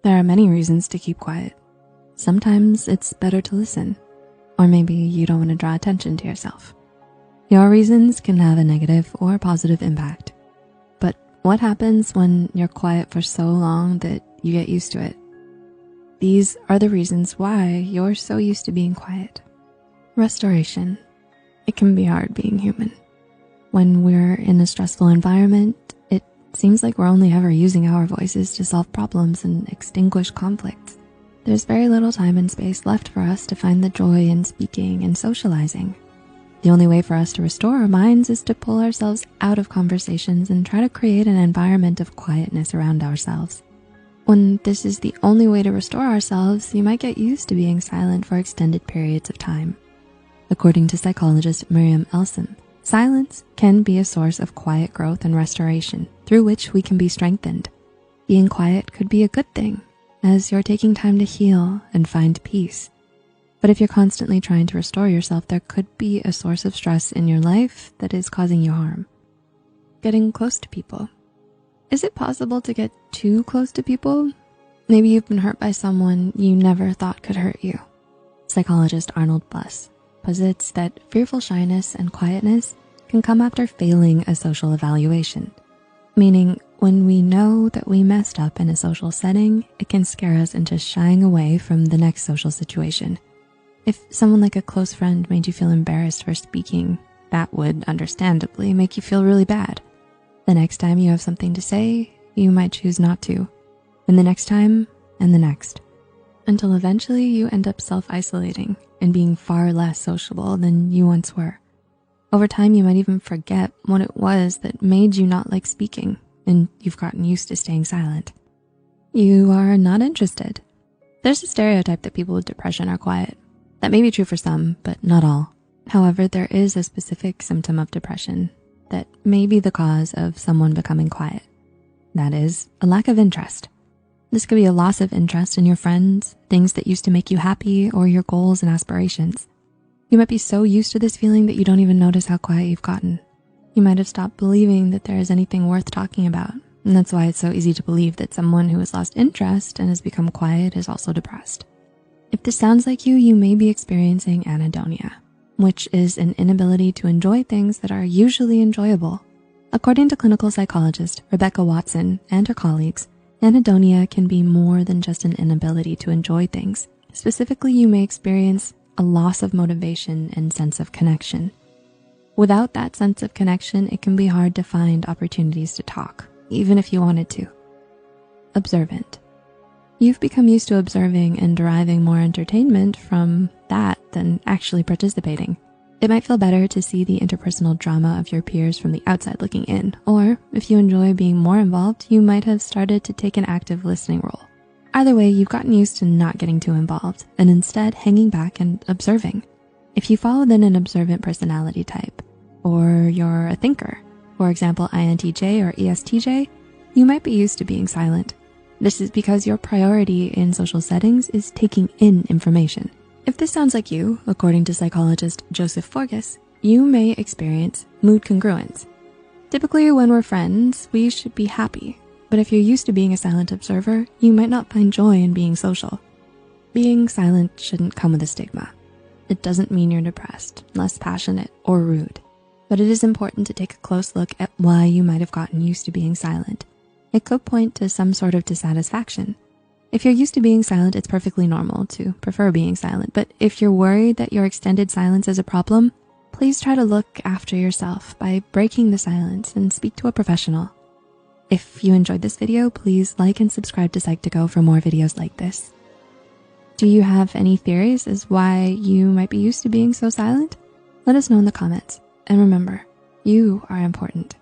There are many reasons to keep quiet. Sometimes it's better to listen, or maybe you don't want to draw attention to yourself. Your reasons can have a negative or positive impact. But what happens when you're quiet for so long that you get used to it? These are the reasons why you're so used to being quiet. Restoration. It can be hard being human. When we're in a stressful environment, it seems like we're only ever using our voices to solve problems and extinguish conflicts. There's very little time and space left for us to find the joy in speaking and socializing. The only way for us to restore our minds is to pull ourselves out of conversations and try to create an environment of quietness around ourselves. When this is the only way to restore ourselves, you might get used to being silent for extended periods of time. According to psychologist Miriam Elson, silence can be a source of quiet growth and restoration through which we can be strengthened. Being quiet could be a good thing, as you're taking time to heal and find peace. But if you're constantly trying to restore yourself, there could be a source of stress in your life that is causing you harm. Getting close to people. Is it possible to get too close to people? Maybe you've been hurt by someone you never thought could hurt you. Psychologist Arnold Buss posits that fearful shyness and quietness can come after failing a social evaluation, meaning when we know that we messed up in a social setting, it can scare us into shying away from the next social situation. If someone like a close friend made you feel embarrassed for speaking, that would understandably make you feel really bad. The next time you have something to say, you might choose not to, and the next time, and the next, until eventually you end up self-isolating and being far less sociable than you once were. Over time, you might even forget what it was that made you not like speaking, and you've gotten used to staying silent. You are not interested. There's a stereotype that people with depression are quiet. That may be true for some, but not all. However, there is a specific symptom of depression that may be the cause of someone becoming quiet. That is a lack of interest. This could be a loss of interest in your friends, things that used to make you happy, or your goals and aspirations. You might be so used to this feeling that you don't even notice how quiet you've gotten. You might have stopped believing that there is anything worth talking about, and that's why it's so easy to believe that someone who has lost interest and has become quiet is also depressed. If this sounds like you, you may be experiencing anhedonia, which is an inability to enjoy things that are usually enjoyable. According to clinical psychologist Rebecca Watson and her colleagues, anhedonia can be more than just an inability to enjoy things. Specifically, you may experience a loss of motivation and sense of connection. Without that sense of connection, it can be hard to find opportunities to talk, even if you wanted to. Observant. You've become used to observing and deriving more entertainment from that than actually participating. It might feel better to see the interpersonal drama of your peers from the outside looking in, or if you enjoy being more involved, you might have started to take an active listening role. Either way, you've gotten used to not getting too involved and instead hanging back and observing. If you fall within an observant personality type, or you're a thinker, for example, INTJ or ESTJ, you might be used to being silent. This is because your priority in social settings is taking in information. If this sounds like you, according to psychologist Joseph Forgas, you may experience mood congruence. Typically, when we're friends, we should be happy. But if you're used to being a silent observer, you might not find joy in being social. Being silent shouldn't come with a stigma. It doesn't mean you're depressed, less passionate, or rude. But it is important to take a close look at why you might have gotten used to being silent. It could point to some sort of dissatisfaction. If you're used to being silent, it's perfectly normal to prefer being silent. But if you're worried that your extended silence is a problem, please try to look after yourself by breaking the silence and speak to a professional. If you enjoyed this video, please like and subscribe to Psych2Go for more videos like this. Do you have any theories as why you might be used to being so silent? Let us know in the comments. And remember, you are important.